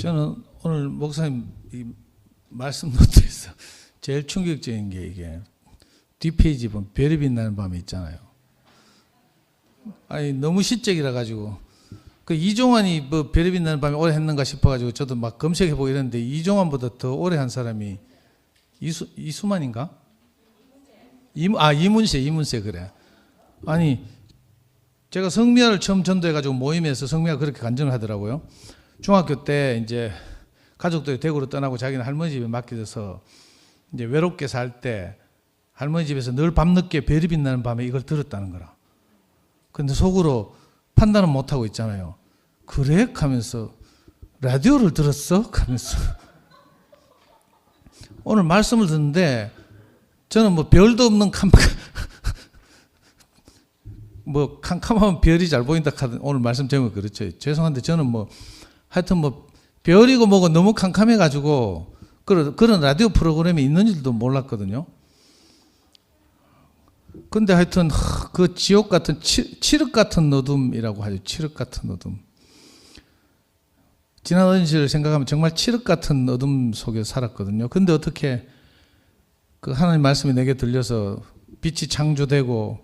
저는 오늘 목사님 이 말씀 노트에서 제일 충격적인 게 이게 뒷페이지 보면 별이 빛나는 밤에 있잖아요. 아니 너무 시적이라 가지고 그 이종환이 뭐 별이 빛나는 밤에 오래 했는가 싶어 가지고 저도 막 검색해보고 이랬는데 이종환보다 더 오래 한 사람이 이수만인가? 이문세 그래. 아니 제가 성미아를 처음 전도해가지고 모임에서 성미아가 그렇게 간증을 하더라고요. 중학교 때 이제 가족들이 대구로 떠나고 자기는 할머니 집에 맡겨져서 이제 외롭게 살 때 할머니 집에서 늘 밤늦게 별이 빛나는 밤에 이걸 들었다는 거라. 근데 속으로 판단은 못하고 있잖아요. 그래? 하면서 라디오를 들었어? 하면서 오늘 말씀을 듣는데 저는 뭐 별도 없는 뭐 캄캄하면 별이 잘 보인다 하던 오늘 말씀 제목이 그렇죠. 죄송한데 저는 뭐 하여튼 뭐 별이고 뭐고 너무 캄캄해가지고 그런 라디오 프로그램이 있는 줄도 몰랐거든요. 근데 하여튼 그 지옥 같은 칠흑 같은 어둠이라고 하죠. 칠흑 같은 어둠. 지난 언시를 생각하면 정말 칠흑 같은 어둠 속에 살았거든요. 근데 어떻게 그 하나님 말씀이 내게 들려서 빛이 창조되고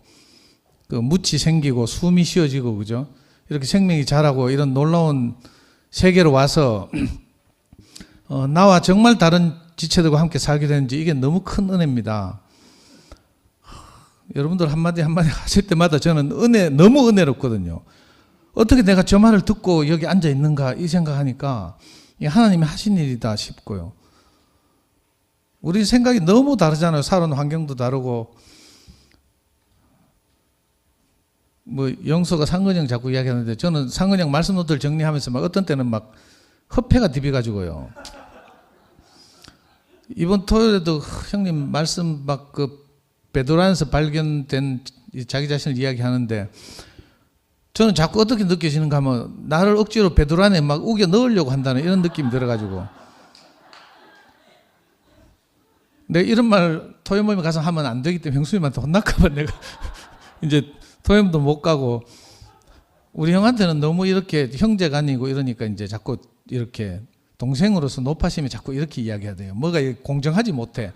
그 묻이 생기고 숨이 쉬어지고 그죠? 이렇게 생명이 자라고 이런 놀라운 세계로 와서 나와 정말 다른 지체들과 함께 살게 되는지 이게 너무 큰 은혜입니다. 여러분들 한마디 한마디 하실 때마다 저는 너무 은혜롭거든요. 어떻게 내가 저 말을 듣고 여기 앉아 있는가 이 생각하니까 하나님이 하신 일이다 싶고요. 우리 생각이 너무 다르잖아요. 살아온 환경도 다르고 뭐 영서가 상근형 자꾸 이야기하는데 저는 상근형 말씀 노트를 정리하면서 막 어떤 때는 막 허패가 디비가지고요. 이번 토요일에도 형님 말씀 막 그 베드로안에서 발견된 자기 자신을 이야기하는데 저는 자꾸 어떻게 느껴지는가 하면 나를 억지로 베드로안에 막 우겨 넣으려고 한다는 이런 느낌이 들어가지고 내가 이런 말 토요 모임에 가서 하면 안 되기 때문에 형수님한테 혼날까 봐 내가 이제 토요임도 못 가고 우리 형한테는 너무 이렇게 형제가 아니고 이러니까 이제 자꾸 이렇게 동생으로서 높아심이 자꾸 이렇게 이야기해야 돼요. 뭐가 공정하지 못해.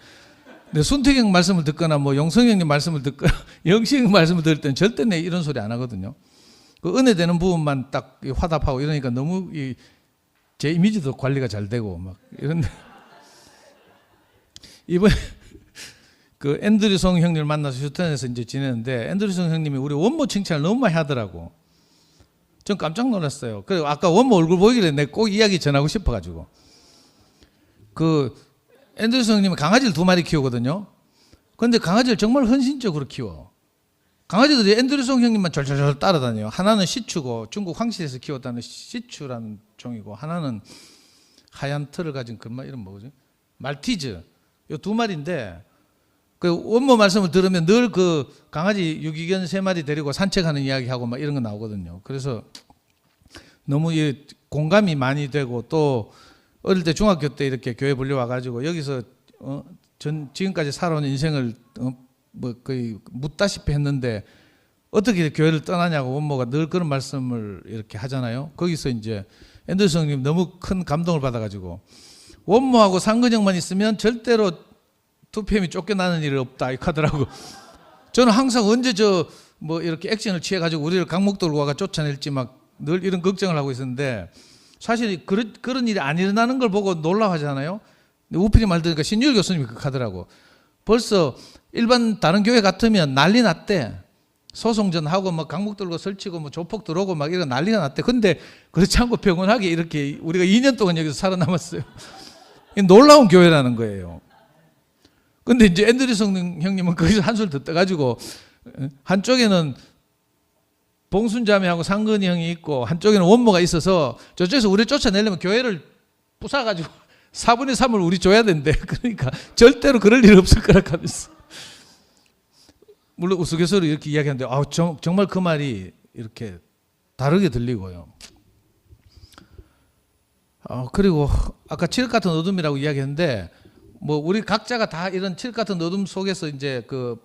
근데 순택형 말씀을 듣거나 뭐 용성형님 말씀을 듣거나 영식형 말씀을 들을 때는 절대 내 이런 소리 안 하거든요. 그 은혜 되는 부분만 딱 화답하고 이러니까 너무 제 이미지도 관리가 잘 되고 막 이런데 이번에 그 앤드류송 형님을 만나서 휴턴에서 이제 지내는데 앤드류송 형님이 우리 원모 칭찬을 너무 많이 하더라고. 전 깜짝 놀랐어요. 그리고 아까 원모 얼굴 보이길래 내가 꼭 이야기 전하고 싶어가지고 그 앤드류송 형님은 강아지를 2마리 키우거든요. 그런데 강아지를 정말 헌신적으로 키워. 강아지들이 앤드류송 형님만 절절절 따라다녀요. 하나는 시추고 중국 황실에서 키웠다는 시추라는 종이고 하나는 하얀 털을 가진 그 이름 뭐지? 말티즈. 요 2마리인데 그 원모 말씀을 들으면 늘 그 강아지 유기견 3마리 데리고 산책하는 이야기하고 막 이런 거 나오거든요. 그래서 너무 공감이 많이 되고 또 어릴 때 중학교 때 이렇게 교회 불려와가지고 여기서 지금까지 살아온 인생을 뭐 거의 묻다시피 했는데 어떻게 교회를 떠나냐고 원모가 늘 그런 말씀을 이렇게 하잖아요. 거기서 이제 앤더슨님 너무 큰 감동을 받아가지고 원모하고 상근형만 있으면 절대로 2PM이 쫓겨나는 일이 없다 이렇게 하더라고. 저는 항상 언제 뭐 이렇게 액션을 취해가지고 우리를 강목도로 와가 쫓아낼지 막 늘 이런 걱정을 하고 있었는데 사실 그런 일이 안 일어나는 걸 보고 놀라워하잖아요. 우필이 말 들으니까 신유일 교수님이 그렇게 하더라고. 벌써 일반 다른 교회 같으면 난리 났대. 소송전하고 뭐 강목 들고 설치고 뭐 조폭 들어오고 막 이런 난리가 났대. 근데 그렇지 않고 평온하게 이렇게 우리가 2년 동안 여기서 살아남았어요. 놀라운 교회라는 거예요. 근데 이제 앤드류송 형님은 거기서 한술 더 떠가지고 한쪽에는 봉순자매하고 상근이 형이 있고 한쪽에는 원모가 있어서 저쪽에서 우리 쫓아내려면 교회를 부숴가지고 4분의 3을 우리 줘야 된대. 그러니까 절대로 그럴 일 없을 거라 하면서 물론 우스갯소리로 이렇게 이야기하는데 정말 그 말이 이렇게 다르게 들리고요. 그리고 아까 칠흑 같은 어둠이라고 이야기했는데 뭐 우리 각자가 다 이런 칠흑 같은 어둠 속에서 이제 그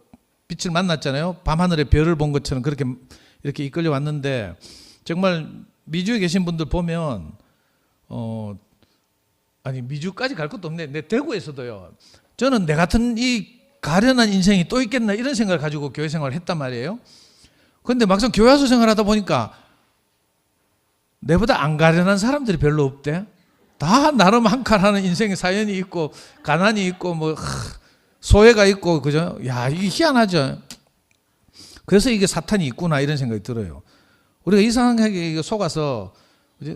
빛을 만났잖아요. 밤하늘에 별을 본 것처럼 그렇게 이렇게 이끌려 왔는데 정말 미주에 계신 분들 보면 아니 미주까지 갈 것도 없네. 내 대구에서도요. 저는 내 같은 이 가련한 인생이 또 있겠나 이런 생각을 가지고 교회 생활을 했단 말이에요. 그런데 막상 교회 와서 생활하다 보니까 내보다 안 가련한 사람들이 별로 없대. 다 나름 한 칸 하는 인생의 사연이 있고 가난이 있고 뭐 소외가 있고 그죠? 야 이게 희한하죠. 그래서 이게 사탄이 있구나 이런 생각이 들어요. 우리가 이상하게 속아서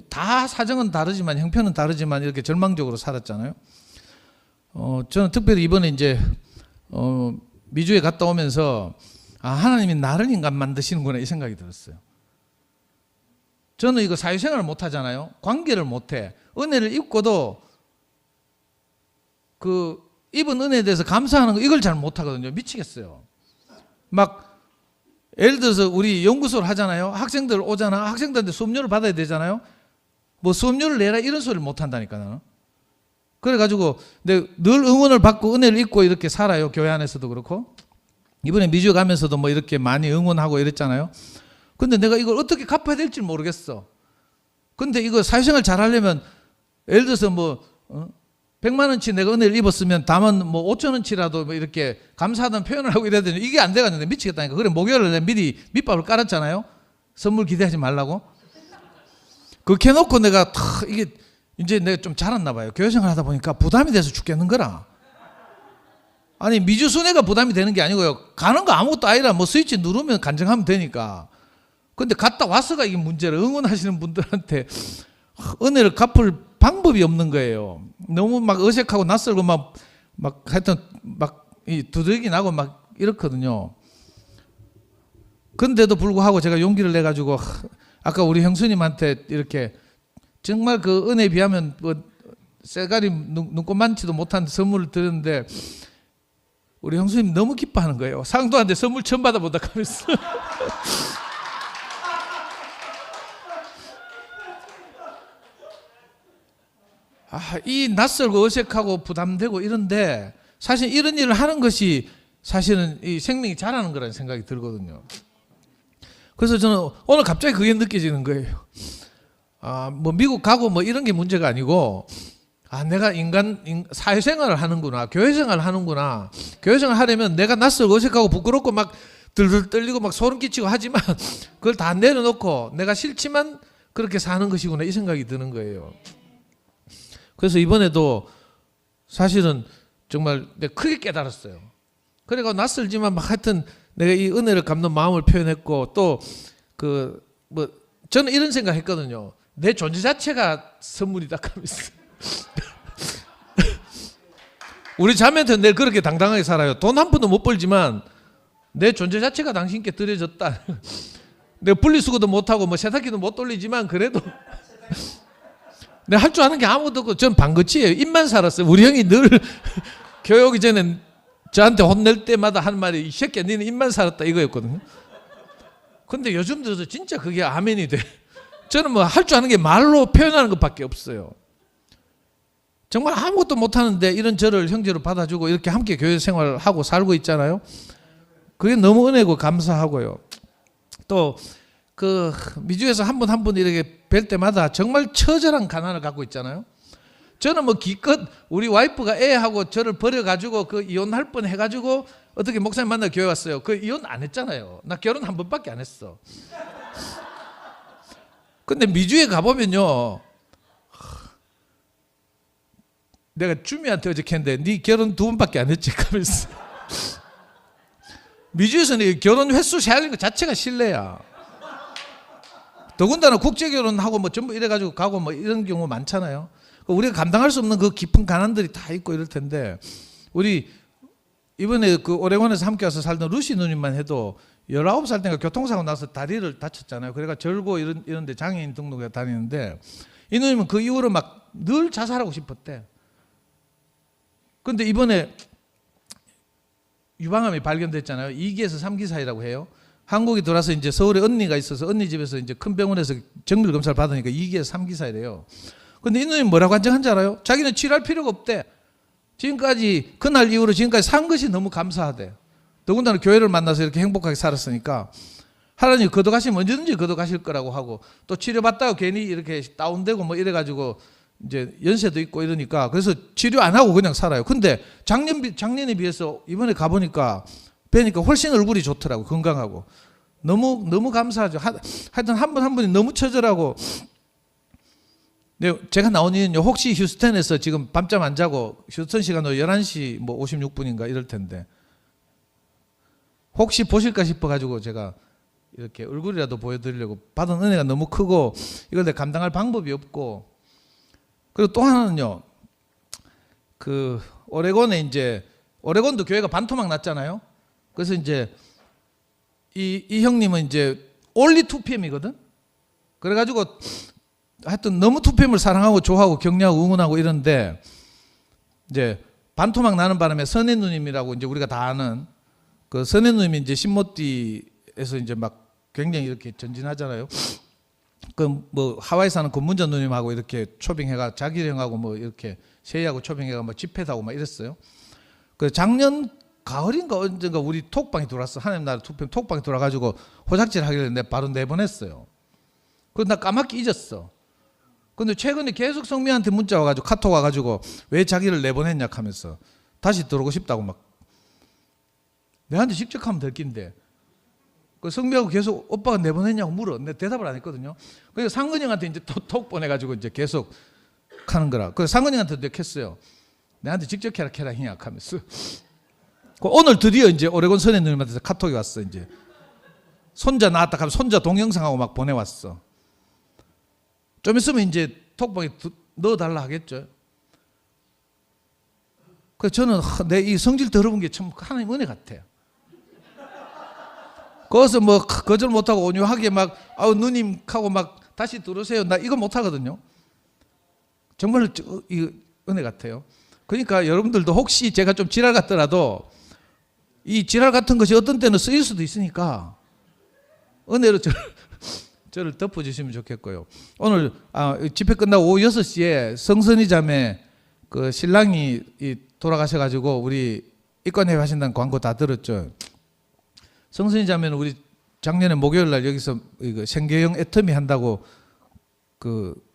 다 사정은 다르지만 형편은 다르지만 이렇게 절망적으로 살았잖아요. 저는 특별히 이번에 이제 미주에 갔다 오면서 하나님이 나를 인간 만드시는구나 이 생각이 들었어요. 저는 이거 사회생활을 못 하잖아요. 관계를 못 해. 은혜를 입고도 그 입은 은혜에 대해서 감사하는 거 이걸 잘 못 하거든요. 미치겠어요. 막 예를 들어서 우리 연구소를 하잖아요. 학생들 오잖아. 학생들한테 수업료를 받아야 되잖아요. 뭐 수업료를 내라 이런 소리를 못 한다니까 나는. 그래가지고 늘 응원을 받고 은혜를 입고 이렇게 살아요. 교회 안에서도 그렇고 이번에 미주 가면서도 뭐 이렇게 많이 응원하고 이랬잖아요. 근데 내가 이걸 어떻게 갚아야 될지 모르겠어. 근데 이거 사회생활 잘 하려면 예를 들어서 뭐 100만 원치 내가 은혜를 입었으면 다만 뭐 5천 원치라도 뭐 이렇게 감사하다는 표현을 하고 이래야 되는데 이게 안 돼가지고 미치겠다니까. 그래 목요일에 내가 미리 밑밥을 깔았잖아요. 선물 기대하지 말라고. 그렇게 해놓고 내가 이게 이제 내가 좀 자랐나 봐요. 교회생활 하다 보니까 부담이 돼서 죽겠는 거라. 아니 미주 순회가 부담이 되는 게 아니고요. 가는 거 아무것도 아니라 뭐 스위치 누르면 간증하면 되니까. 근데 갔다 와서가 이게 문제라. 응원하시는 분들한테 은혜를 갚을 방법이 없는 거예요. 너무 막 어색하고 낯설고 막 하여튼 막 두드러기 나고 막 이렇거든요. 근데도 불구하고 제가 용기를 내 가지고 아까 우리 형수님한테 이렇게 정말 그 은혜에 비하면 뭐 쇠가리 눈꼽만치도 못한 선물을 드렸는데 우리 형수님 너무 기뻐하는 거예요. 상도한테 선물 처음 받아보다 하면서. 이 낯설고 어색하고 부담되고 이런데 사실 이런 일을 하는 것이 사실은 이 생명이 자라는 거라는 생각이 들거든요. 그래서 저는 오늘 갑자기 그게 느껴지는 거예요. 뭐 미국 가고 뭐 이런 게 문제가 아니고 내가 사회생활을 하는구나, 교회생활을 하는구나. 교회생활 하려면 내가 낯설고 어색하고 부끄럽고 막 들들 떨리고 막 소름 끼치고 하지만 그걸 다 내려놓고 내가 싫지만 그렇게 사는 것이구나 이 생각이 드는 거예요. 그래서 이번에도 사실은 정말 내가 크게 깨달았어요. 그래가 낯설지만 막 하여튼 내가 이 은혜를 갚는 마음을 표현했고 또 뭐 저는 이런 생각했거든요. 내 존재 자체가 선물이다 하면서. 우리 자매한테 늘 그렇게 당당하게 살아요. 돈 한 푼도 못 벌지만 내 존재 자체가 당신께 드려졌다. 내가 분리수거도 못하고 뭐 세탁기도 못 돌리지만 그래도 내가 할 줄 아는 게 아무것도 없고 전 방긋이에요. 입만 살았어요. 우리 형이 늘 교회 오기 전에 저한테 혼낼 때마다 하는 말이 이 새끼야 너는 입만 살았다 이거였거든요. 근데 요즘 들어서 진짜 그게 아멘이 돼. 저는 뭐 할 줄 아는 게 말로 표현하는 것밖에 없어요. 정말 아무것도 못하는데 이런 저를 형제로 받아주고 이렇게 함께 교회 생활을 하고 살고 있잖아요. 그게 너무 은혜고 감사하고요. 또 그 미주에서 한 분 한 분 이렇게 뵐 때마다 정말 처절한 가난을 갖고 있잖아요. 저는 뭐 기껏 우리 와이프가 애하고 저를 버려가지고 그 이혼할 뻔 해가지고 어떻게 목사님 만나 교회 왔어요. 그 이혼 안 했잖아요. 나 결혼 한 번밖에 안 했어. 근데 미주에 가보면요. 내가 주미한테 어저께 했는데 네 결혼 2번밖에 안 했지 하면서. 미주에서는 결혼 횟수 세하는 것 자체가 신뢰야. 더군다나 국제결혼하고 뭐 전부 이래가지고 가고 뭐 이런 경우 많잖아요. 우리가 감당할 수 없는 그 깊은 가난들이 다 있고 이럴 텐데 우리 이번에 그 오레곤에서 함께 와서 살던 루시 누님만 해도 19살 때가 교통사고 나서 다리를 다쳤잖아요. 그래가 절고 이런 데 장애인 등록에 다니는데 이 누님은 그 이후로 막 늘 자살하고 싶었대. 근데 이번에 유방암이 발견됐잖아요. 2기에서 3기 사이라고 해요. 한국에 들어와서 이제 서울에 언니가 있어서 언니 집에서 이제 큰 병원에서 정밀 검사를 받으니까 2기에서 3기 사이래요. 근데 이 누님 뭐라고 한지 알아요? 자기는 치료할 필요가 없대. 지금까지 그날 이후로 지금까지 산 것이 너무 감사하대. 더군다나 교회를 만나서 이렇게 행복하게 살았으니까 하나님 거둬가시면 언제든지 거둬가실 거라고 하고 또 치료받다가 괜히 이렇게 다운되고 뭐 이래가지고 이제 연세도 있고 이러니까 그래서 치료 안 하고 그냥 살아요. 근데 작년에 비해서 이번에 가보니까 뵈니까 훨씬 얼굴이 좋더라고. 건강하고. 너무 감사하죠. 하여튼 한 분 한 분이 너무 처절하고. 네, 제가 나온 이유는요, 혹시 휴스턴에서 지금 밤잠 안 자고 휴스턴 시간으로 11시 뭐 56분인가 이럴 텐데 혹시 보실까 싶어가지고 제가 이렇게 얼굴이라도 보여드리려고. 받은 은혜가 너무 크고 이걸 내가 감당할 방법이 없고. 그리고 또 하나는요, 그 오레곤도 교회가 반토막 났잖아요. 그래서 이제 이 형님은 이제 only 2PM이거든. 그래가지고 하여튼 너무 2PM을 사랑하고 좋아하고 격려하고 응원하고 이런데 이제 반토막 나는 바람에 선혜 누님이라고 이제 우리가 다 아는 그 선혜 누님이 이제 신모띠에서 이제 막 굉장히 이렇게 전진하잖아요. 그 뭐 하와이 사는 권문전 누님하고 이렇게 초빙해가 자기 형하고 뭐 이렇게 세희하고 초빙해가 뭐 집회도 하고 막 이랬어요. 그 작년 가을인가 언젠가 우리 톡방에 들어왔어. 하나님 나라 2PM 톡방에 들어와가지고 호작질 하길래 내가 바로 내보냈어요. 그래서 나 까맣게 잊었어. 근데 최근에 계속 성미한테 문자 와가지고 카톡 와가지고 왜 자기를 내보냈냐 하면서 다시 들어오고 싶다고 막 내한테 직접 하면 될 낀데 그 성미하고 계속 오빠가 내보냈냐고 물어. 내가 대답을 안 했거든요. 그래서 상근이 형한테 이제 톡 보내가지고 이제 계속 하는 거라. 그래서 상근이 형한테도 내가 했어요. 내한테 직접 해라 희약 하면서. 오늘 드디어 이제 오레곤 선혜 누님한테서 카톡이 왔어. 이제 손자 나왔다 하면 손자 동영상하고 막 보내왔어. 좀 있으면 이제 톡방에 넣어달라 하겠죠. 그래서 저는 내 이 성질 더러운 게 참 하나님 은혜 같아요. 거기서 뭐 거절 못하고 온유하게 막 아우 누님하고 막 다시 들어오세요. 나 이거 못하거든요. 정말 이 은혜 같아요. 그러니까 여러분들도 혹시 제가 좀 지랄 같더라도 이 지랄 같은 것이 어떤 때는 쓰일 수도 있으니까 은혜로 저를 덮어주시면 좋겠고요. 오늘 집회 끝나고 오후 6시에 성선이 자매 그 신랑이 돌아가셔가지고 우리 입관회회 하신다는 광고 다 들었죠. 성선이 자매는 우리 작년에 목요일 날 여기서 생계형 애터미 한다고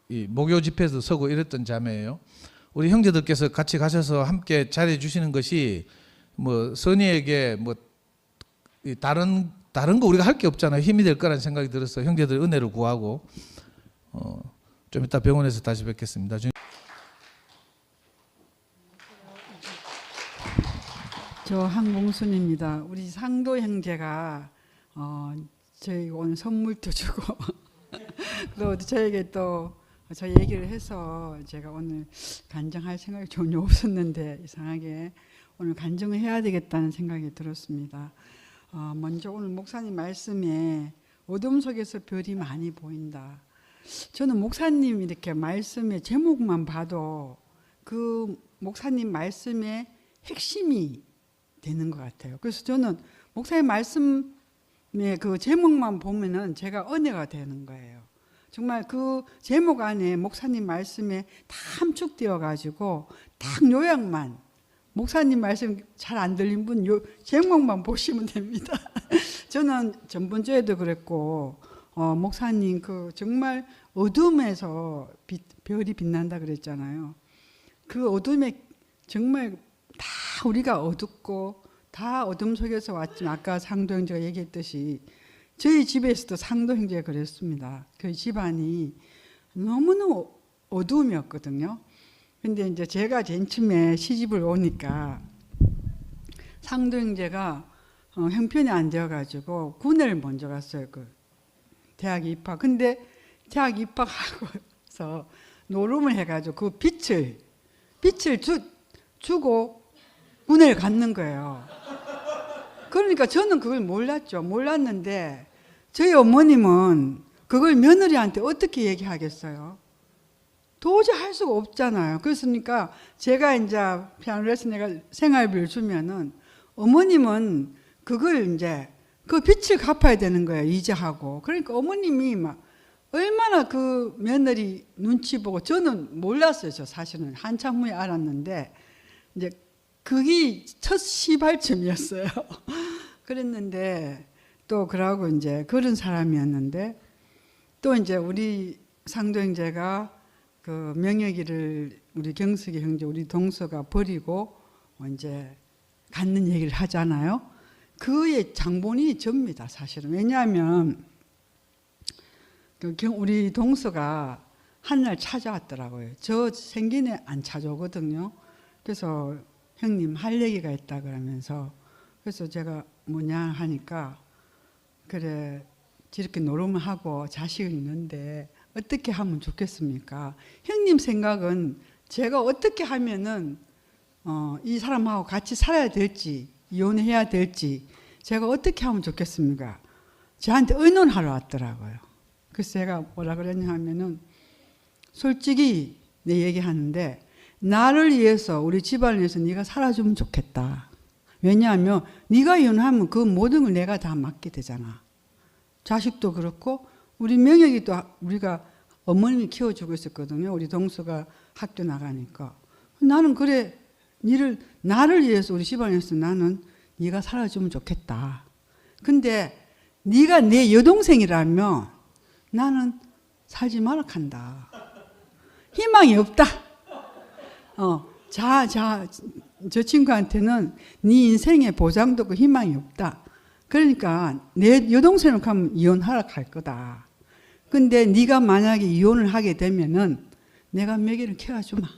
이 목요 집회에서 서고 이랬던 자매예요. 우리 형제들께서 같이 가셔서 함께 잘해 주시는 것이 뭐 선이에게 뭐 다른 거 우리가 할 게 없잖아요. 힘이 될 거라는 생각이 들어서 형제들 은혜를 구하고 좀 이따 병원에서 다시 뵙겠습니다. 저 한봉순입니다. 우리 상도 형제가 저희 오늘 선물도 주고 또 저에게 또 저 얘기를 해서 제가 오늘 간증할 생각이 전혀 없었는데 이상하게 오늘 간증을 해야 되겠다는 생각이 들었습니다. 먼저 오늘 목사님 말씀에 어둠 속에서 별이 많이 보인다. 저는 목사님 이렇게 말씀의 제목만 봐도 그 목사님 말씀의 핵심이 되는 것 같아요. 그래서 저는 목사님 말씀의 그 제목만 보면은 제가 은혜가 되는 거예요. 정말 그 제목 안에 목사님 말씀에 다 함축되어 가지고 딱 요약만, 목사님 말씀 잘 안 들린 분 요 제목만 보시면 됩니다. 저는 전번주에도 그랬고 목사님 그 정말 어둠에서 별이 빛난다 그랬잖아요. 그 어둠에 정말 다 우리가 어둡고 다 어둠 속에서 왔지만 아까 상도 형제가 얘기했듯이 저희 집에서도 상도 형제가 그랬습니다. 그 집안이 너무너무 어두움이었거든요. 근데 이제 제가 맨 처음에 시집을 오니까 상도 형제가 형편이 안 되어가지고 군을 먼저 갔어요. 그 대학 입학. 근데 대학 입학하고서 노름을 해가지고 그 빛을 주고 군을 갖는 거예요. 그러니까 저는 그걸 몰랐는데 저희 어머님은 그걸 며느리한테 어떻게 얘기하겠어요? 도저히 할 수가 없잖아요. 그랬으니까 제가 이제 피아노 레슨 내가 생활비를 주면은 어머님은 그걸 이제 그 빚을 갚아야 되는 거예요. 이자하고. 그러니까 어머님이 막 얼마나 그 며느리 눈치 보고 저는 몰랐어요. 저 사실은 한참 후에 알았는데 이제 그게 첫 시발점이었어요. 그랬는데 또 그러고 이제 그런 사람이었는데 또 이제 우리 상도 형제가 그 명예기를 우리 경석이 형제, 우리 동서가 버리고 이제 갖는 얘기를 하잖아요. 그의 장본이 접니다, 사실은. 왜냐하면 우리 동서가 한날 찾아왔더라고요. 저 생긴애 안 찾아오거든요. 그래서 형님 할 얘기가 있다 그러면서, 그래서 제가 뭐냐 하니까, 그래 저렇게 노름을 하고 자식이 있는데 어떻게 하면 좋겠습니까? 형님 생각은 제가 어떻게 하면은 이 사람하고 같이 살아야 될지, 이혼해야 될지 제가 어떻게 하면 좋겠습니까? 저한테 의논하러 왔더라고요. 그래서 제가 뭐라 그랬냐 하면은, 솔직히 내 얘기하는데, 나를 위해서, 우리 집안을 위해서 네가 살아주면 좋겠다. 왜냐하면 네가 이혼하면 그 모든 걸 내가 다 맡게 되잖아. 자식도 그렇고, 우리 명혁이도 우리가 어머님이 키워주고 있었거든요. 우리 동서가 학교 나가니까. 나는 그래, 나를 위해서, 우리 집안을 위해서 나는 네가 살아주면 좋겠다. 근데 네가 내 여동생이라면 나는 살지 마라 한다. 희망이 없다. 저 친구한테는 네 인생에 보장도 없고 희망이 없다. 그러니까 내 여동생을 가면 이혼하라 할 거다. 근데 네가 만약에 이혼을 하게 되면은 내가 명의를 키워주마.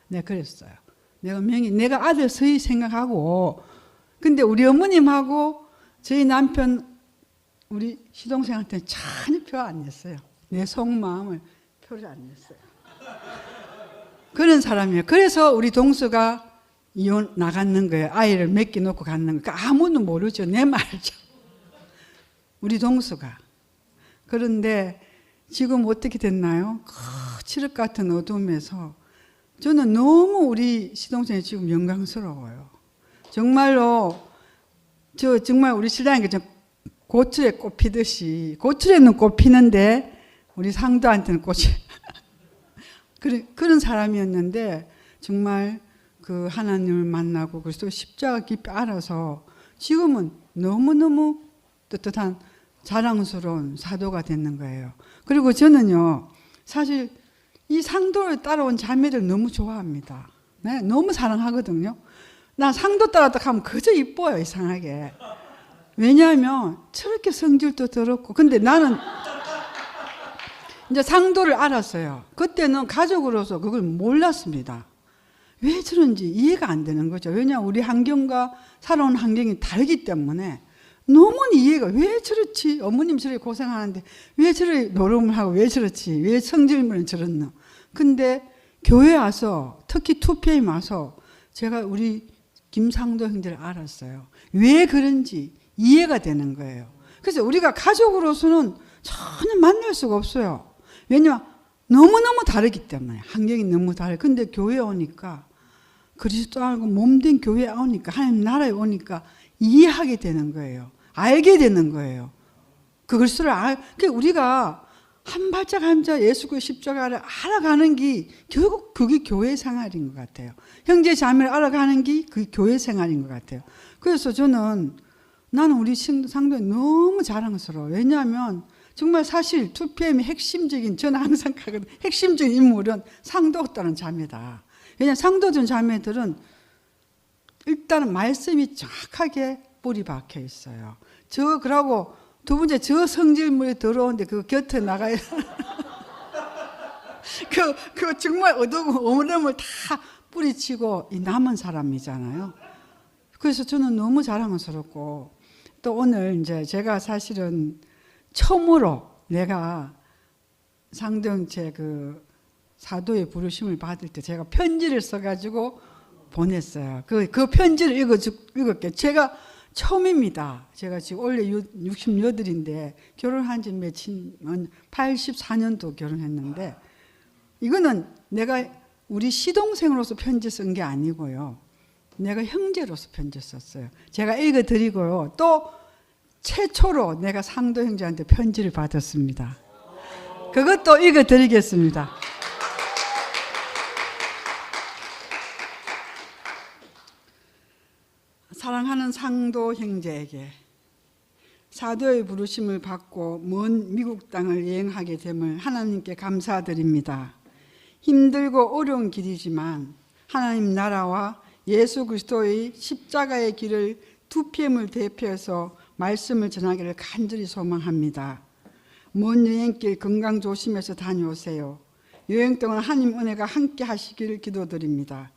내가 그랬어요. 내가 아들 서희 생각하고, 근데 우리 어머님하고 저희 남편, 우리 시동생한테는 전혀 표 안 냈어요. 내 속마음을 표를 안 냈어요. 그런 사람이에요. 그래서 우리 동서가 이혼 나갔는 거예요. 아이를 맡겨놓고 갔는 거예요. 아무도 모르죠. 내 말죠. 우리 동서가. 그런데 지금 어떻게 됐나요? 칠흑 같은 어둠에서 저는 너무 우리 시동생이 지금 영광스러워요. 정말로 정말 우리 신랑이 고추에 꽃 피듯이, 고추에는 꽃 피는데 우리 상도한테는 꽃이 그런 사람이었는데, 정말 그 하나님을 만나고 그리스도 십자가 깊이 알아서 지금은 너무너무 떳떳한 자랑스러운 사도가 됐는 거예요. 그리고 저는요, 사실 이 상도를 따라온 자매들 너무 좋아합니다. 네, 너무 사랑하거든요. 나 상도 따라다 가면 그저 이뻐요, 이상하게. 왜냐하면 저렇게 성질도 더럽고. 근데 나는 이제 상도를 알았어요. 그때는 가족으로서 그걸 몰랐습니다. 왜 저런지 이해가 안 되는 거죠. 왜냐하면 우리 환경과 살아온 환경이 다르기 때문에 너무 이해가, 왜 저렇지? 어머님 저렇게 고생하는데 왜 저렇게 노름을 하고 왜 저렇지? 왜 성질문은 저렇노? 근데 교회 와서, 특히 2PM 와서 제가 우리 김상도 형제를 알았어요. 왜 그런지 이해가 되는 거예요. 그래서 우리가 가족으로서는 전혀 만날 수가 없어요. 왜냐하면 너무너무 다르기 때문에, 환경이 너무 다르고. 근데 교회에 오니까, 그리스도 알고 몸된 교회에 오니까, 하나님 나라에 오니까 이해하게 되는 거예요. 알게 되는 거예요. 그것을 우리가 한 발짝 한 발짝 예수 그 십자가를 알아가는 게 결국 그게 교회 생활인 것 같아요. 형제 자매를 알아가는 게 그게 교회 생활인 것 같아요. 그래서 나는 우리 상도에 너무 자랑스러워요. 왜냐하면 정말 사실 2PM의 핵심적인, 저는 항상 가거든, 핵심적인 인물은 상도였다는 자매다. 왜냐하면 상도된 자매들은 일단은 말씀이 정확하게 뿌리 박혀 있어요. 그러고 두 번째, 저 성질물이 들어오는데 그 곁에 나가야 그 정말 어두운 어머님을 다 뿌리치고 이 남은 사람이잖아요. 그래서 저는 너무 자랑스럽고, 또 오늘 이제 제가 사실은 처음으로 내가 상도형제 그 사도의 부르심을 받을 때 제가 편지를 써가지고 보냈어요. 그 편지를 읽을게요. 제가 처음입니다. 제가 지금 원래 68인데 결혼한 지 84년도 결혼했는데, 이거는 내가 우리 시동생으로서 편지 쓴 게 아니고요. 내가 형제로서 편지 썼어요. 제가 읽어드리고요. 또 최초로 내가 상도 형제한테 편지를 받았습니다. 그것도 읽어드리겠습니다. 사랑하는 상도 형제에게 사도의 부르심을 받고 먼 미국 땅을 여행하게 됨을 하나님께 감사드립니다. 힘들고 어려운 길이지만 하나님 나라와 예수 그리스도의 십자가의 길을 두 뼘을 대표해서 말씀을 전하기를 간절히 소망합니다. 먼 여행길 건강 조심해서 다녀오세요. 여행 동안 하나님 은혜가 함께 하시기를 기도드립니다.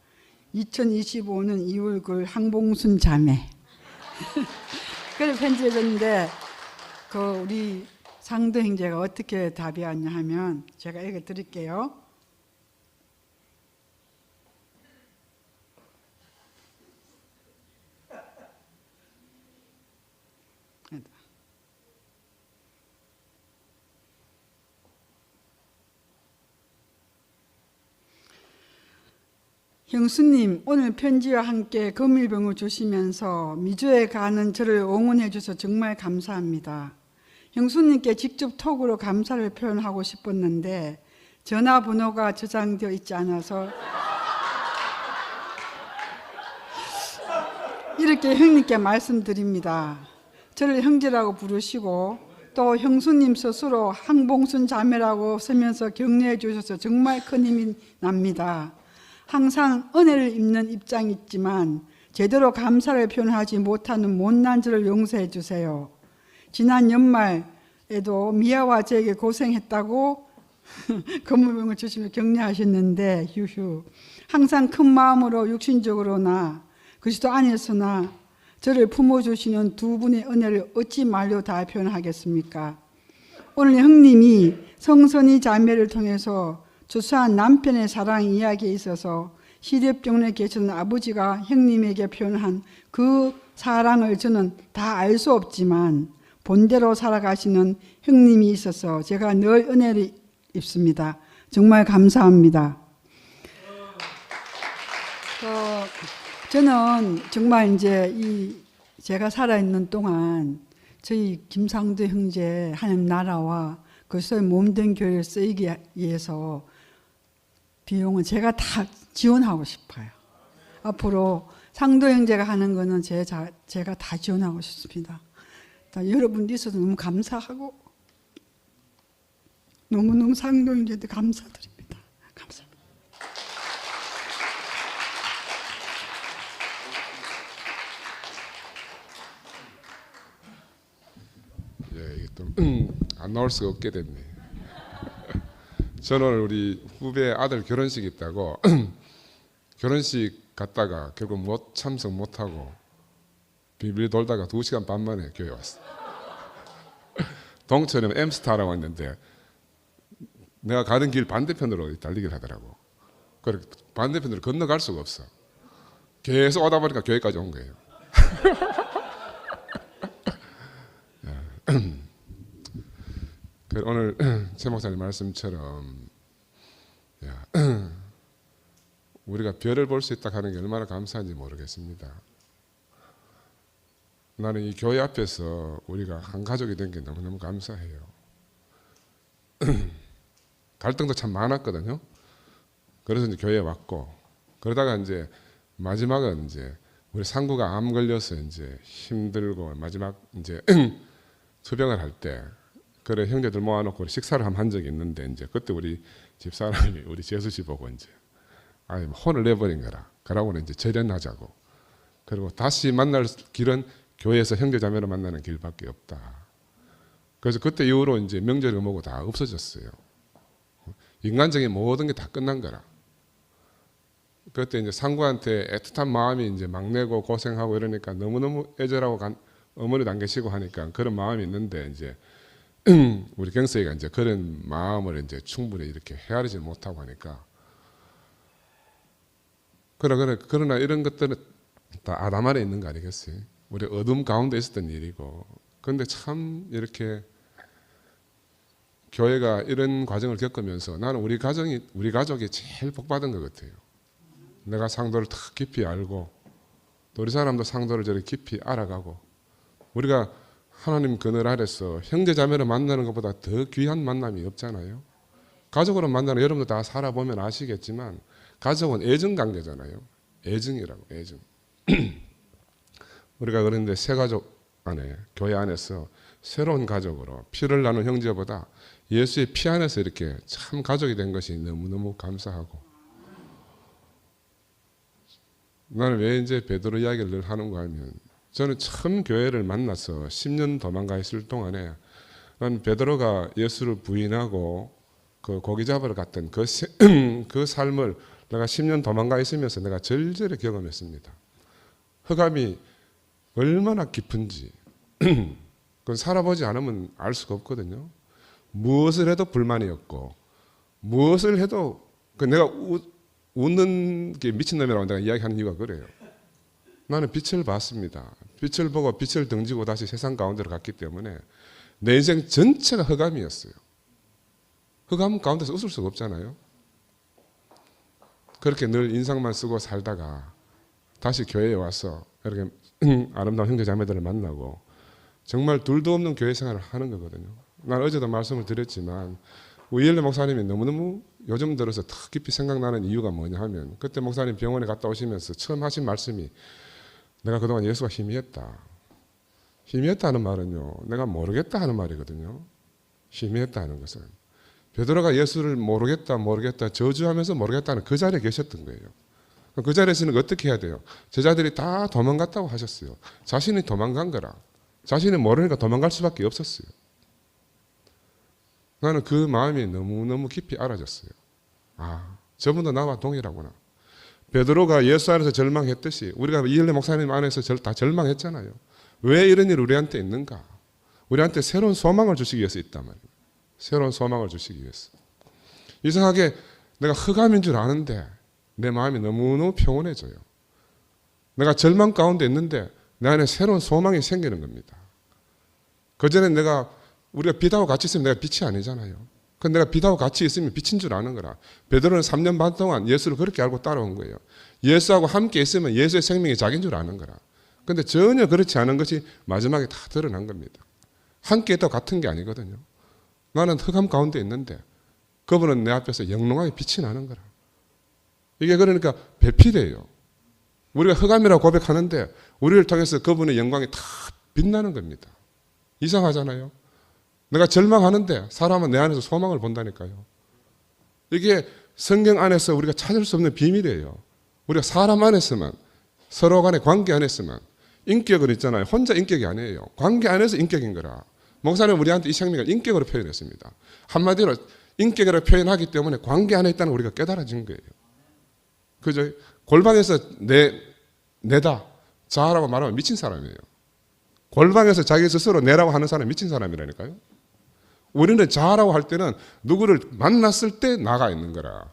2025년 2월 9일 항봉순 자매. 그래 편지해줬는데 우리 상도 형제가 어떻게 답이었냐 하면 제가 읽어드릴게요. 형수님, 오늘 편지와 함께 금일병을 주시면서 미주에 가는 저를 응원해 주셔서 정말 감사합니다. 형수님께 직접 톡으로 감사를 표현하고 싶었는데 전화번호가 저장되어 있지 않아서 이렇게 형님께 말씀드립니다. 저를 형제라고 부르시고 또 형수님 스스로 항봉순 자매라고 쓰면서 격려해 주셔서 정말 큰 힘이 납니다. 항상 은혜를 입는 입장이지만 제대로 감사를 표현하지 못하는 못난 저를 용서해 주세요. 지난 연말에도 미아와 저에게 고생했다고 건물병을 주시며 격려하셨는데 휴휴. 항상 큰 마음으로 육신적으로나 그리스도 안에서나 저를 품어주시는 두 분의 은혜를 어찌 말로 다 표현하겠습니까? 오늘 형님이 성선이 자매를 통해서 주사한 남편의 사랑 이야기에 있어서 시립병원에 계시는 아버지가 형님에게 표현한 그 사랑을 저는 다 알 수 없지만 본대로 살아가시는 형님이 있어서 제가 늘 은혜를 입습니다. 정말 감사합니다. 저는 정말 이제 제가 살아있는 동안 저희 김상도 형제 하나님 나라와 그리스도의 몸된 교회를 쓰이기 위해서 비용은 제가 다 지원하고 싶어요. 앞으로 상도 형제가 하는 거는 제가 다 지원하고 싶습니다. 여러분 있어서 너무 감사하고 너무너무 상도 형제한테 감사드립니다. 감사합니다. 예, 이게 또 안 나올 수가 없게 됐네. 저는 오늘 우리 후배 아들 결혼식 있다고 결혼식 갔다가 결국 참석 못하고 비밀 돌다가 2시간 반 만에 교회 왔어. 동천에 엠스타라고 왔는데 내가 가는 길 반대편으로 달리기를 하더라고. 그래 반대편으로 건너갈 수가 없어. 계속 오다 보니까 교회까지 온 거예요. 오늘 최 목사님 말씀처럼 우리가 별을 볼 수 있다 하는 게 얼마나 감사한지 모르겠습니다. 나는 이 교회 앞에서 우리가 한 가족이 된 게 너무너무 감사해요. 갈등도 참 많았거든요. 그래서 이제 교회에 왔고 그러다가 이제 마지막은 이제 우리 상구가 암 걸려서 이제 힘들고 마지막 이제 투병을 할 때 그래 형제들 모아놓고 식사를 한 적이 있는데 이제 그때 우리 집사람이 우리 재수 씨 보고 이제 혼을 내버린 거라. 그러고는 이제 절연하자고. 그리고 다시 만날 길은 교회에서 형제자매로 만나는 길밖에 없다. 그래서 그때 이후로 이제 명절이 뭐고 다 없어졌어요. 인간적인 모든 게 다 끝난 거라. 그때 이제 상구한테 애틋한 마음이 이제 막내고 고생하고 이러니까 너무너무 애절하고 어머니도 안 계시고 하니까 그런 마음이 있는데 이제 우리 경서이가 이제 그런 마음을 이제 충분히 이렇게 헤아리지 못하고 하니까 그러나 이런 것들은 다 아담 안에 있는 거 아니겠어요? 우리 어둠 가운데 있었던 일이고 그런데 참 이렇게 교회가 이런 과정을 겪으면서 나는 우리 가족이 제일 복받은 것 같아요. 내가 상도를 더 깊이 알고 또 우리 사람도 상도를 저렇게 깊이 알아가고 우리가 하나님 그늘 아래서 형제자매를 만나는 것보다 더 귀한 만남이 없잖아요. 가족으로 만나는 여러분도 다 살아보면 아시겠지만 가족은 애증관계잖아요. 애증이라고 애증. 우리가 그런데 새 가족 안에 교회 안에서 새로운 가족으로 피를 나눈 형제보다 예수의 피 안에서 이렇게 참 가족이 된 것이 너무너무 감사하고, 나는 왜 이제 베드로 이야기를 늘 하는가 하면, 저는 처음 교회를 만나서 10년 도망가 있을 동안에 난 베드로가 예수를 부인하고 그 고기 잡으러 갔던 그 삶을 내가 10년 도망가 있으면서 내가 절절히 경험했습니다. 흑암이 얼마나 깊은지 그건 살아보지 않으면 알 수가 없거든요. 무엇을 해도 불만이었고, 무엇을 해도 내가 웃는 게 미친놈이라고 내가 이야기하는 이유가 그래요. 나는 빛을 봤습니다. 빛을 보고 빛을 등지고 다시 세상 가운데로 갔기 때문에 내 인생 전체가 흑암이었어요. 흑암 가운데서 웃을 수가 없잖아요. 그렇게 늘 인상만 쓰고 살다가 다시 교회에 와서 이렇게 아름다운 형제 자매들을 만나고 정말 둘도 없는 교회 생활을 하는 거거든요. 난 어제도 말씀을 드렸지만 우이엘레 목사님이 너무너무 요즘 들어서 더 깊이 생각나는 이유가 뭐냐 하면, 그때 목사님 병원에 갔다 오시면서 처음 하신 말씀이, 내가 그동안 예수가 희미했다. 희미했다는 말은요, 내가 모르겠다 하는 말이거든요. 희미했다 하는 것은 베드로가 예수를 모르겠다 저주하면서 모르겠다는 그 자리에 계셨던 거예요. 그 자리에서는 어떻게 해야 돼요? 제자들이 다 도망갔다고 하셨어요. 자신이 도망간 거라. 자신이 모르니까 도망갈 수밖에 없었어요. 나는 그 마음이 너무너무 깊이 알아졌어요. 아, 저분도 나와 동일하구나. 베드로가 예수 안에서 절망했듯이 우리가 이엘레 목사님 안에서 다 절망했잖아요. 왜 이런 일이 우리한테 있는가? 우리한테 새로운 소망을 주시기 위해서 있단 말이에요. 새로운 소망을 주시기 위해서. 이상하게 내가 흑암인 줄 아는데 내 마음이 너무너무 평온해져요. 내가 절망 가운데 있는데 내 안에 새로운 소망이 생기는 겁니다. 그전에 우리가 빛하고 같이 있으면 내가 빛이 아니잖아요. 근데 내가 빛하고 같이 있으면 빛인 줄 아는 거라. 베드로는 3년 반 동안 예수를 그렇게 알고 따라온 거예요. 예수하고 함께 있으면 예수의 생명이 자기인 줄 아는 거라. 근데 전혀 그렇지 않은 것이 마지막에 다 드러난 겁니다. 함께 있다고 같은 게 아니거든요. 나는 흑암 가운데 있는데 그분은 내 앞에서 영롱하게 빛이 나는 거라. 이게 그러니까 배필이에요. 우리가 흑암이라고 고백하는데 우리를 통해서 그분의 영광이 다 빛나는 겁니다. 이상하잖아요. 내가 절망하는데 사람은 내 안에서 소망을 본다니까요. 이게 성경 안에서 우리가 찾을 수 없는 비밀이에요. 우리가 사람 안에서만, 서로 간의 관계 안에서만, 인격은 있잖아요. 혼자 인격이 아니에요. 관계 안에서 인격인 거라. 목사님은 우리한테 이 생명을 인격으로 표현했습니다. 한마디로 인격으로 표현하기 때문에 관계 안에 있다는 우리가 깨달아진 거예요. 그죠? 골방에서 내다, 자라고 말하면 미친 사람이에요. 골방에서 자기 스스로 내라고 하는 사람은 미친 사람이라니까요. 우리는 자라고 할 때는 누구를 만났을 때 나가 있는 거라.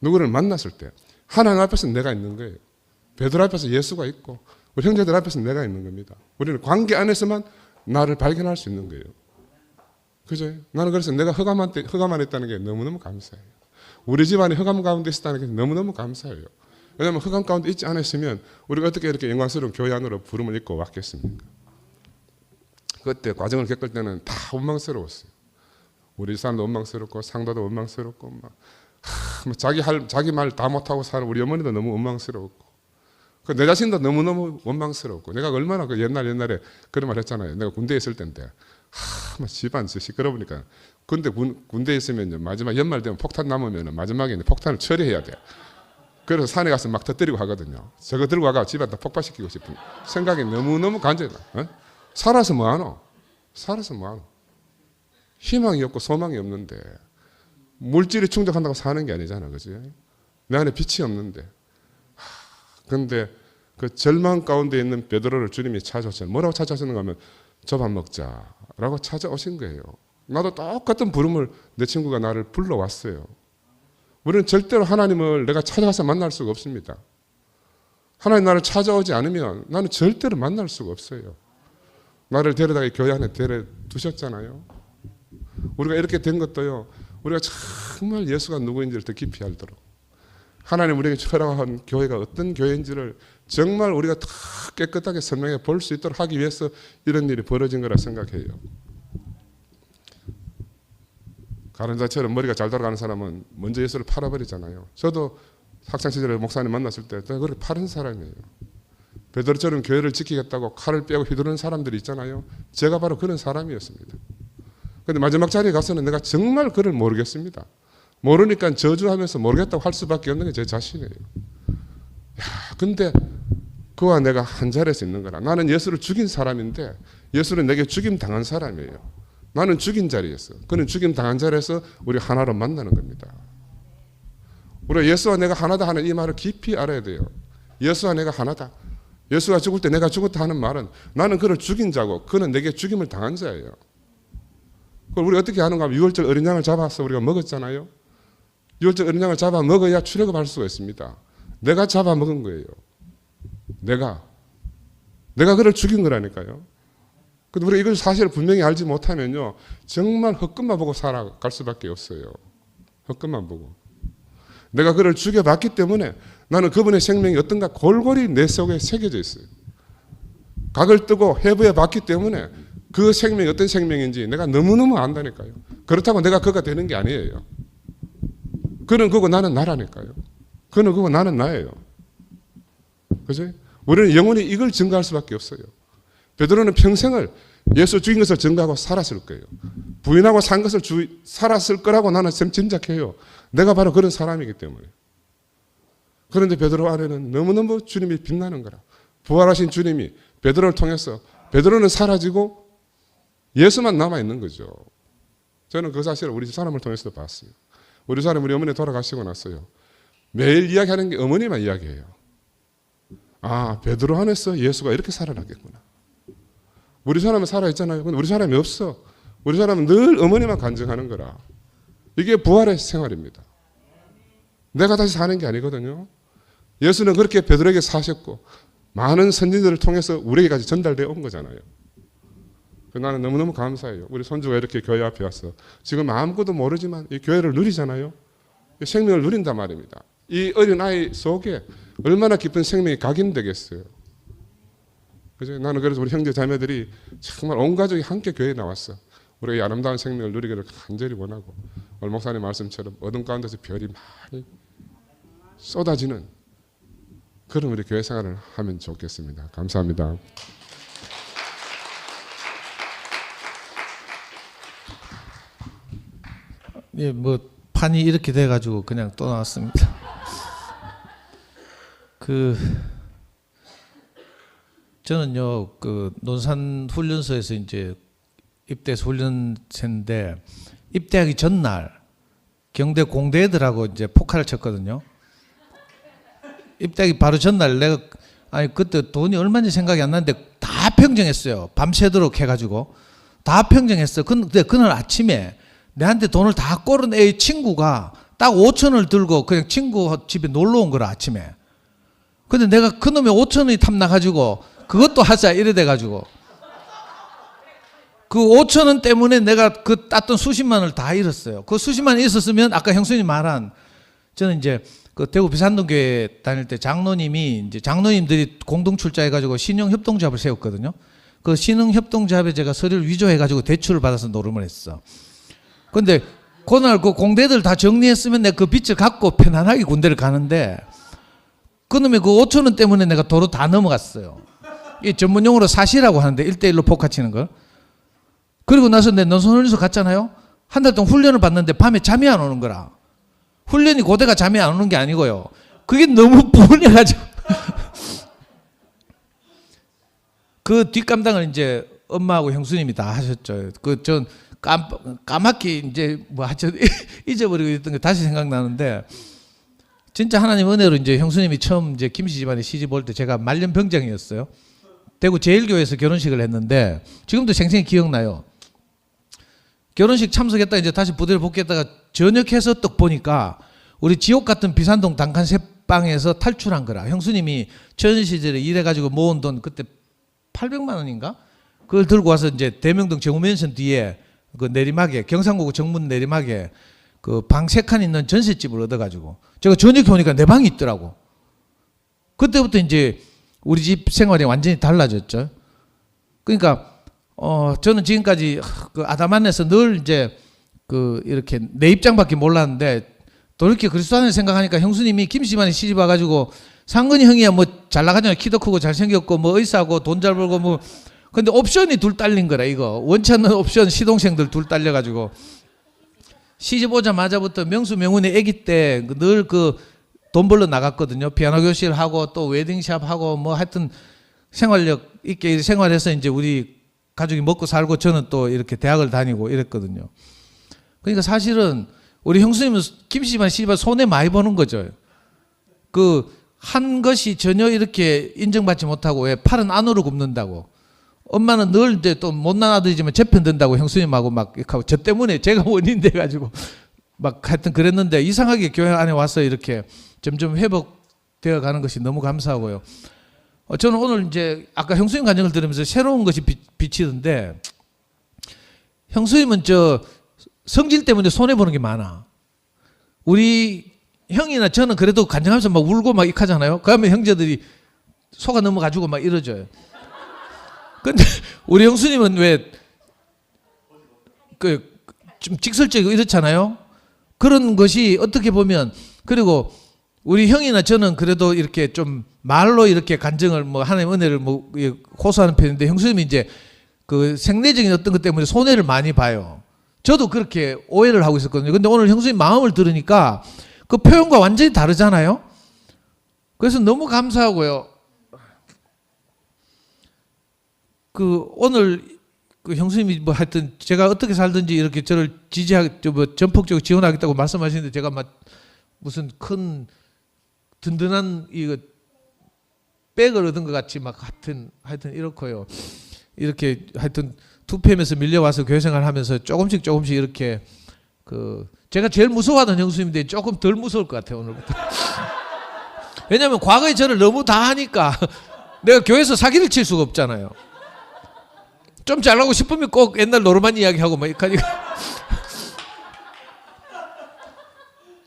누구를 만났을 때 하나님 앞에서 내가 있는 거예요. 베드로 앞에서 예수가 있고 우리 형제들 앞에서 내가 있는 겁니다. 우리는 관계 안에서만 나를 발견할 수 있는 거예요. 그죠? 나는 그래서 내가 흑암 안에 있다는 게 너무너무 감사해요. 우리 집안이 흑암 가운데 있다는 게 너무너무 감사해요. 왜냐하면 흑암 가운데 있지 않았으면 우리가 어떻게 이렇게 영광스러운 교회 안으로 부름을 입고 왔겠습니까? 그때 과정을 겪을 때는 다 원망스러웠어요. 우리 사람도 원망스럽고 상도도 원망스럽고 막 자기 말 다 못하고 사는 우리 어머니도 너무 원망스러웠고 내 자신도 너무너무 원망스럽고 내가 얼마나 그 옛날에 그런 말 했잖아요. 내가 군대에 있을 때인데 집안 시끄러우니까 군대에 있으면 마지막 연말 되면 폭탄 남으면 마지막에 폭탄을 처리해야 돼. 그래서 산에 가서 막 터뜨리고 하거든요. 저거 들고 가서 집안 다 폭발시키고 싶은 생각이 너무너무 간절해. 살아서 뭐하노? 희망이 없고 소망이 없는데 물질이 충족한다고 사는 게 아니잖아. 그지? 내 안에 빛이 없는데. 그런데 그 절망 가운데 있는 베드로를 주님이 찾아오셨어요. 뭐라고 찾아오셨는가 하면 저 밥 먹자라고 찾아오신 거예요. 나도 똑같은 부름을 내 친구가 나를 불러왔어요. 우리는 절대로 하나님을 내가 찾아가서 만날 수가 없습니다. 하나님 나를 찾아오지 않으면 나는 절대로 만날 수가 없어요. 나를 데려다가 교회 안에 데려두셨잖아요. 우리가 이렇게 된 것도요. 우리가 정말 예수가 누구인지를 더 깊이 알도록 하나님 우리에게 허락한 교회가 어떤 교회인지를 정말 우리가 다 깨끗하게 설명해 볼 수 있도록 하기 위해서 이런 일이 벌어진 거라 생각해요. 가론자처럼 머리가 잘 돌아가는 사람은 먼저 예수를 팔아버리잖아요. 저도 학창시절에 목사님 만났을 때 그렇게 파는 사람이에요. 베드로처럼 교회를 지키겠다고 칼을 빼고 휘두르는 사람들이 있잖아요. 제가 바로 그런 사람이었습니다. 근데 마지막 자리에 가서는 내가 정말 그를 모르겠습니다. 모르니까 저주하면서 모르겠다고 할 수밖에 없는 게 제 자신이에요. 야, 근데 그와 내가 한 자리에서 있는 거라. 나는 예수를 죽인 사람인데 예수는 내게 죽임 당한 사람이에요. 나는 죽인 자리에서, 그는 죽임 당한 자리에서 우리 하나로 만나는 겁니다. 우리가 예수와 내가 하나다 하는 이 말을 깊이 알아야 돼요. 예수와 내가 하나다. 예수가 죽을 때 내가 죽었다 하는 말은 나는 그를 죽인 자고 그는 내게 죽임을 당한 자예요. 그걸 우리 어떻게 하는가 하면 6월절 어린 양을 잡아서 우리가 먹었잖아요. 6월절 어린 양을 잡아 먹어야 출애굽할 수가 있습니다. 내가 잡아 먹은 거예요. 내가 그를 죽인 거라니까요. 근데 우리가 이걸 사실을 분명히 알지 못하면요, 정말 헛것만 보고 살아갈 수밖에 없어요. 헛것만 보고. 내가 그를 죽여봤기 때문에 나는 그분의 생명이 어떤가 골고루 내 속에 새겨져 있어요. 각을 뜨고 해부해 봤기 때문에 그 생명이 어떤 생명인지 내가 너무너무 안다니까요. 그렇다고 내가 그가 되는 게 아니에요. 그는 그고 나는 나라니까요. 그는 그고 나는 나예요. 그죠? 우리는 영원히 이걸 증거할 수밖에 없어요. 베드로는 평생을 예수 죽인 것을 증거하고 살았을 거예요. 부인하고 산 것을 살았을 거라고 나는 짐작해요. 내가 바로 그런 사람이기 때문에. 그런데 베드로 안에는 너무너무 주님이 빛나는 거라. 부활하신 주님이 베드로를 통해서 베드로는 사라지고 예수만 남아있는 거죠. 저는 그 사실을 우리 사람을 통해서도 봤어요. 우리 사람 우리 어머니 돌아가시고 났어요. 매일 이야기하는 게 어머니만 이야기해요. 아, 베드로 안에서 예수가 이렇게 살아났겠구나. 우리 사람은 살아있잖아요. 근데 우리 사람이 없어. 우리 사람은 늘 어머니만 간증하는 거라. 이게 부활의 생활입니다. 내가 다시 사는 게 아니거든요. 예수는 그렇게 베드로에게 사셨고 많은 선진들을 통해서 우리에게까지 전달되어 온 거잖아요. 나는 너무너무 감사해요. 우리 손주가 이렇게 교회 앞에 와서 지금 아무것도 모르지만 이 교회를 누리잖아요. 이 생명을 누린단 말입니다. 이 어린 아이 속에 얼마나 깊은 생명이 각인되겠어요. 그죠? 나는 그래서 우리 형제 자매들이 정말 온 가족이 함께 교회에 나왔어. 우리가 이 아름다운 생명을 누리기를 간절히 원하고 오늘 목사님 말씀처럼 어둠 가운데서 별이 많이 쏟아지는 그런 우리 교회 생활을 하면 좋겠습니다. 감사합니다. 예, 뭐 판이 이렇게 돼가지고 그냥 또 나왔습니다. 저는요, 논산 훈련소에서 이제 입대해서 훈련생인데 입대하기 전날 경대 공대 애들하고 이제 포칼을 쳤거든요. 입대하기 바로 전날 내가 그때 돈이 얼마인지 생각이 안 나는데 다 평정했어요. 밤새도록 해가지고 다 평정했어. 근데 그날 아침에 내한테 돈을 다 꼬른 애 친구가 딱 5천원을 들고 그냥 친구 집에 놀러 온 거라 아침에. 근데 내가 그놈의 5천원이 탐나가지고 그것도 하자 이래 돼가지고 그 5천원 때문에 내가 그 땄던 수십만 원을 다 잃었어요. 그 수십만 원이 있었으면 아까 형수님 말한 저는 이제 그 대구 비산동교회 다닐 때 장로님들이 공동 출자해가지고 신흥협동조합을 세웠거든요. 그 신흥협동조합에 제가 서류를 위조해가지고 대출을 받아서 노름을 했어. 근데 그날 그 공대들 다 정리했으면 내가 그 빚을 갚고 편안하게 군대를 가는데 그놈의 그 5천 원 때문에 내가 도로 다 넘어갔어요. 이 전문용어로 사시라고 하는데 1대1로 포카 치는 걸. 그리고 나서 내 논산훈련소 갔잖아요. 한 달 동안 훈련을 받는데 밤에 잠이 안 오는 거라. 훈련이 고대가 잠이 안 오는 게 아니고요. 그게 너무 분해가지고 그 뒷감당을 이제 엄마하고 형수님이 다 하셨죠. 전 까맣게 이제 뭐 하여튼 잊어버리고 있던 게 다시 생각나는데 진짜 하나님 은혜로 이제 형수님이 처음 이제 김씨 집안에 시집 올 때 제가 말년병장이었어요. 대구 제일교회에서 결혼식을 했는데 지금도 생생히 기억나요. 결혼식 참석했다 이제 다시 부대를 복귀했다가 전역해서 딱 보니까 우리 지옥 같은 비산동 단칸 새방에서 탈출한 거라. 형수님이 처연 시절에 일해가지고 모은 돈 그때 800만 원인가? 그걸 들고 와서 이제 대명동 정우면선 뒤에 그 내리막에 경상고구 정문 내리막에 그 방 3칸 있는 전셋집을 얻어가지고 제가 저녁에 오니까 내 방이 있더라고. 그때부터 이제 우리 집 생활이 완전히 달라졌죠. 그러니까 저는 지금까지 그 아담안에서 늘 이제 그 이렇게 내 입장밖에 몰랐는데 돌이켜 그리스도 안을 생각하니까 형수님이 김씨만이 시집 와가지고 상근이 형이야 뭐 잘 나가잖아요. 키도 크고 잘생겼고 뭐 의사고 돈 잘 벌고 뭐. 근데 옵션이 둘 딸린 거라 이거. 원치 않는 옵션 시동생들 둘 딸려가지고 시집 오자마자부터 명수 명훈이 아기 때 늘 그 돈 벌러 나갔거든요. 피아노 교실 하고 또 웨딩샵 하고 뭐 하여튼 생활력 있게 생활해서 이제 우리 가족이 먹고 살고 저는 또 이렇게 대학을 다니고 이랬거든요. 그러니까 사실은 우리 형수님은 김씨만 씨발 손해 많이 보는 거죠. 그 한 것이 전혀 이렇게 인정받지 못하고 왜 팔은 안으로 굽는다고. 엄마는 늘 이제 또 못난 아들이지만 제 편 든다고 형수님하고 막 이렇게 하고 저 때문에 제가 원인 돼가지고 막 하여튼 그랬는데 이상하게 교회 안에 와서 이렇게 점점 회복되어 가는 것이 너무 감사하고요. 저는 오늘 이제 아까 형수님 간증을 들으면서 새로운 것이 비치던데 형수님은 저 성질 때문에 손해보는 게 많아. 우리 형이나 저는 그래도 간증하면서 막 울고 막 익하잖아요. 그러면 형제들이 속아 넘어가지고 막 이러져요. 근데 우리 형수님은 왜 그 좀 직설적이고 이렇잖아요. 그런 것이 어떻게 보면 그리고 우리 형이나 저는 그래도 이렇게 좀 말로 이렇게 간증을 뭐 하나님 은혜를 뭐 호소하는 편인데 형수님이 이제 그 생내적인 어떤 것 때문에 손해를 많이 봐요. 저도 그렇게 오해를 하고 있었거든요. 근데 오늘 형수님 마음을 들으니까 그 표현과 완전히 다르잖아요. 그래서 너무 감사하고요. 그 오늘 그 형수님이 뭐 하여튼 제가 어떻게 살든지 이렇게 저를 뭐 전폭적으로 지원하겠다고 말씀하시는데 제가 막 무슨 큰 든든한 이거 백을 얻은 것 같이 막 하여튼 이렇고요. 이렇게 하여튼 투팸에서 밀려와서 교회 생활하면서 조금씩 이렇게 그 제가 제일 무서워하던 형수님인데 조금 덜 무서울 것 같아요 오늘부터. 왜냐하면 과거에 저를 너무 다 하니까 내가 교회에서 사기를 칠 수가 없잖아요. 좀 잘나고 싶으면 꼭 옛날 노르만 이야기하고 막 이렇게 하니까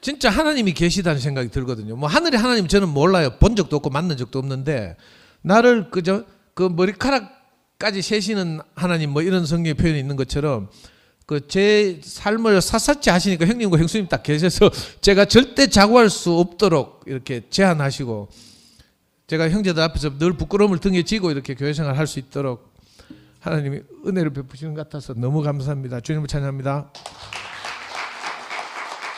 진짜 하나님이 계시다는 생각이 들거든요. 뭐 하늘에 하나님 저는 몰라요. 본 적도 없고 만난 적도 없는데 나를 그저 그 머리카락까지 세시는 하나님 뭐 이런 성경의 표현이 있는 것처럼 그 제 삶을 샅샅이 하시니까 형님과 형수님 딱 계셔서 제가 절대 자고할 수 없도록 이렇게 제한하시고 제가 형제들 앞에서 늘 부끄러움을 등에 지고 이렇게 교회 생활 할 수 있도록 하나님이 은혜를 베푸시는 것 같아서 너무 감사합니다. 주님을 찬양합니다.